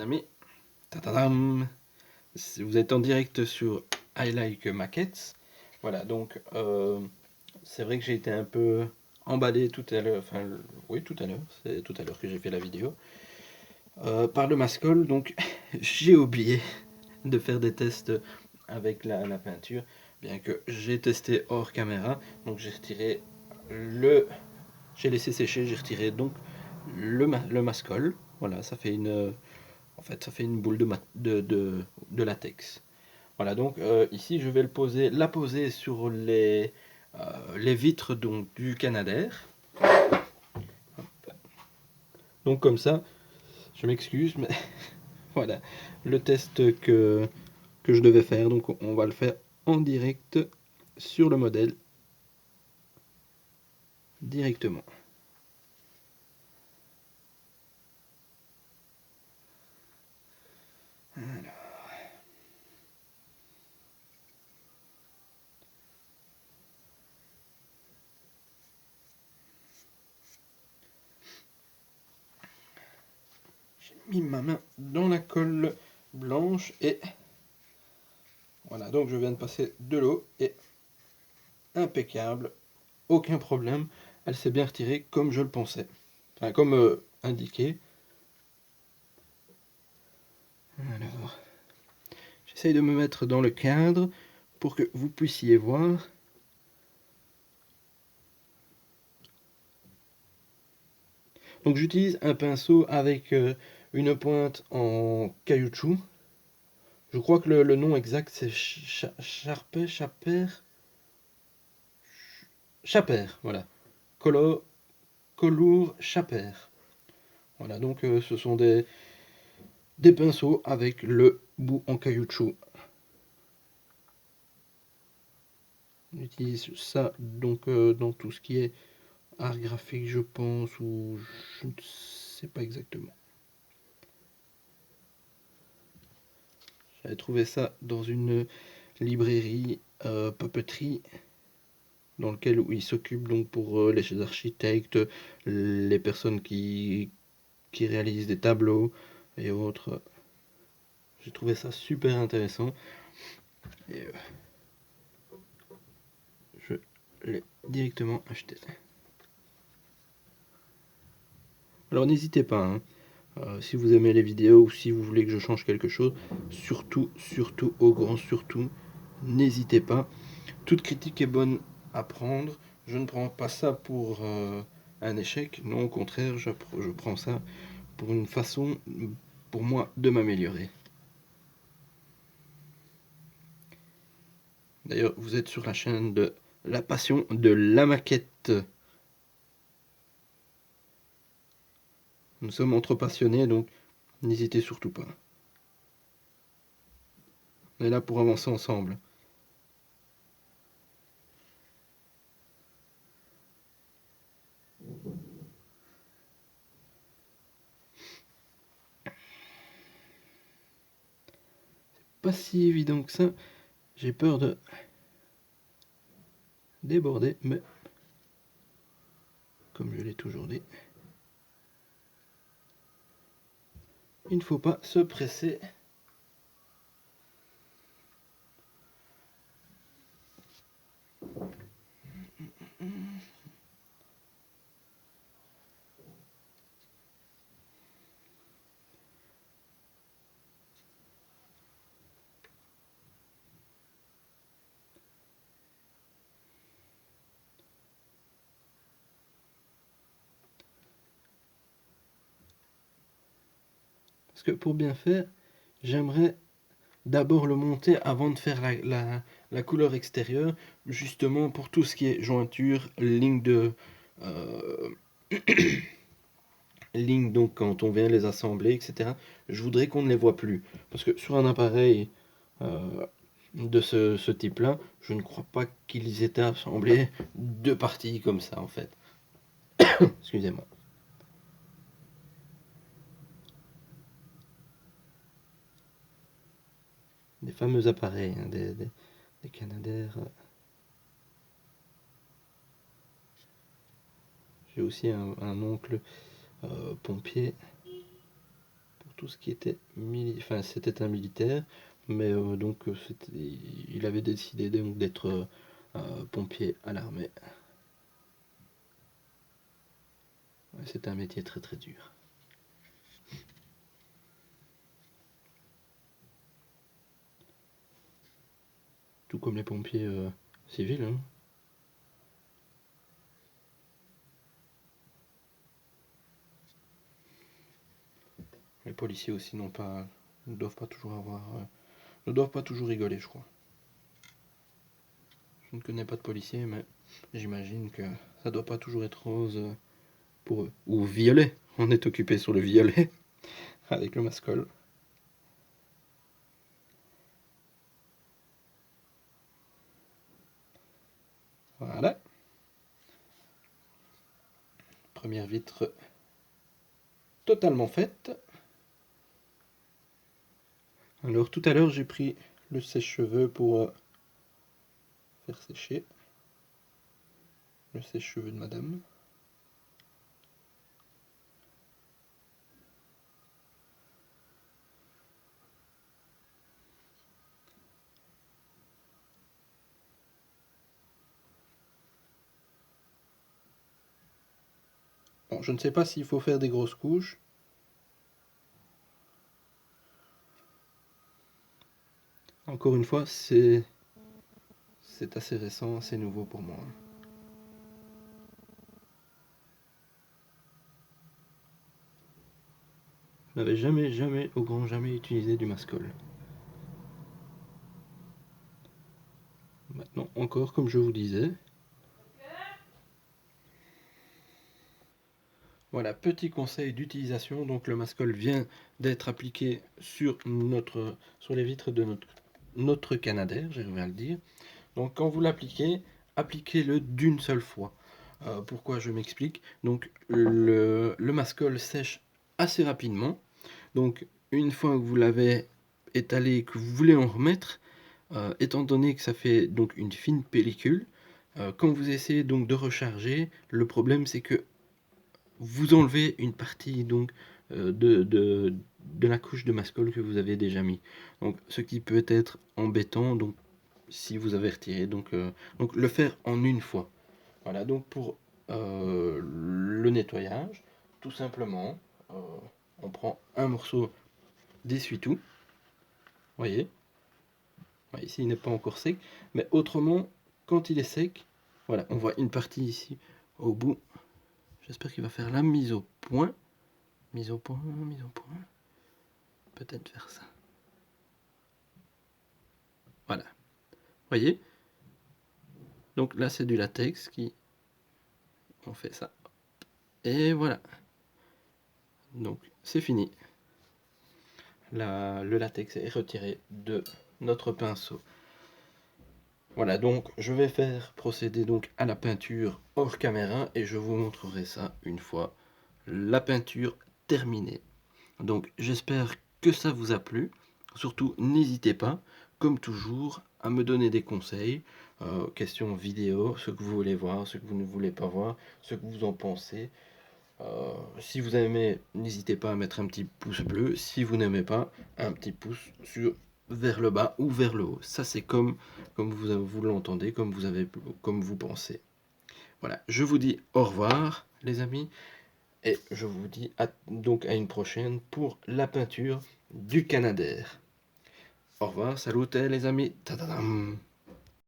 Amis, tadadam, vous êtes en direct sur I Like Maquettes. Voilà, donc c'est vrai que j'ai été un peu emballé tout à l'heure, enfin oui tout à l'heure, c'est tout à l'heure que j'ai fait la vidéo, par le mascol, donc j'ai oublié de faire des tests avec la peinture, bien que j'ai testé hors caméra, donc j'ai retiré j'ai laissé sécher, j'ai retiré donc le mascol, voilà, ça fait ça fait une boule de latex. Voilà, donc ici je vais la poser sur les vitres donc, du Canadair. Donc comme ça, je m'excuse, mais voilà le test que je devais faire. Donc on va le faire en direct sur le modèle directement. Alors. J'ai mis ma main dans la colle blanche et voilà, donc je viens de passer de l'eau et impeccable, aucun problème, elle s'est bien retirée comme je le pensais, enfin comme indiqué. Alors, j'essaye de me mettre dans le cadre pour que vous puissiez voir. Donc j'utilise un pinceau avec une pointe en caoutchouc. Je crois que le nom exact c'est Chaper, voilà. Colour Chaper. Voilà, donc ce sont des pinceaux avec le bout en caoutchouc. On utilise ça donc dans tout ce qui est art graphique, je pense, ou je ne sais pas exactement. J'avais trouvé ça dans une librairie papeterie dans lequel il s'occupe donc pour les architectes, les personnes qui réalisent des tableaux et autres. J'ai trouvé ça super intéressant et je l'ai directement acheté. Alors n'hésitez pas, hein, si vous aimez les vidéos ou si vous voulez que je change quelque chose, surtout, au grand surtout, n'hésitez pas. Toute critique est bonne à prendre. Je ne prends pas ça pour un échec. Non, au contraire, je prends ça pour une façon, pour moi, de m'améliorer. D'ailleurs, vous êtes sur la chaîne de La Passion de la Maquette. Nous sommes entre passionnés, donc n'hésitez surtout pas. On est là pour avancer ensemble. Pas si évident que ça. J'ai peur de déborder, mais comme je l'ai toujours dit, il ne faut pas se presser. Parce que pour bien faire, j'aimerais d'abord le monter avant de faire la couleur extérieure, justement pour tout ce qui est jointure, euh, ligne donc quand on vient les assembler, etc. Je voudrais qu'on ne les voit plus. Parce que sur un appareil de ce type-là, je ne crois pas qu'ils étaient assemblés deux parties comme ça en fait. Excusez-moi. Des fameux appareils, hein, des Canadair. J'ai aussi un oncle pompier, pour tout ce qui était enfin c'était un militaire, mais donc il avait décidé donc d'être pompier à l'armée. Ouais, c'était un métier très très dur. Tout comme les pompiers civils. Hein. Les policiers aussi ne doivent pas toujours ne doivent pas toujours rigoler, je crois. Je ne connais pas de policiers, mais j'imagine que ça doit pas toujours être rose pour eux. Ou violet. On est occupé sur le violet avec le mascol. Voilà. Première vitre totalement faite. Alors tout à l'heure j'ai pris le sèche-cheveux pour faire sécher le sèche-cheveux de madame. Bon, je ne sais pas s'il faut faire des grosses couches. Encore une fois, c'est assez récent, c'est nouveau pour moi. Je n'avais jamais, au grand jamais utilisé du mascol. Maintenant, encore comme je vous disais. Voilà, petit conseil d'utilisation. Donc le mascol vient d'être appliqué sur les vitres de notre Canadair, j'arrive à le dire. Donc quand vous l'appliquez, appliquez-le d'une seule fois. Pourquoi je m'explique. Donc le mascol sèche assez rapidement. Donc une fois que vous l'avez étalé et que vous voulez en remettre, étant donné que ça fait donc une fine pellicule, quand vous essayez donc de recharger, le problème c'est que vous enlevez une partie donc de la couche de mascol que vous avez déjà mis. Donc ce qui peut être embêtant donc si vous avez retiré donc le faire en une fois. Voilà donc pour le nettoyage, tout simplement on prend un morceau d'essuie-tout. Voyez, ici il n'est pas encore sec, mais autrement quand il est sec, voilà, on voit une partie ici au bout. J'espère qu'il va faire la mise au point. Mise au point. Peut-être faire ça. Voilà. Voyez. Donc là c'est du latex qui. On fait ça. Et voilà. Donc c'est fini. Le latex est retiré de notre pinceau. Voilà, donc je vais procéder donc à la peinture hors caméra et je vous montrerai ça une fois la peinture terminée. Donc j'espère que ça vous a plu. Surtout n'hésitez pas, comme toujours, à me donner des conseils, questions vidéo, ce que vous voulez voir, ce que vous ne voulez pas voir, ce que vous en pensez. Si vous aimez, n'hésitez pas à mettre un petit pouce bleu. Si vous n'aimez pas, un petit pouce vers le bas ou vers le haut. Ça c'est comme vous l'entendez, comme vous pensez. Voilà, je vous dis au revoir les amis. Et je vous dis donc à une prochaine pour la peinture du Canadair. Au revoir, salut les amis. Tadadam.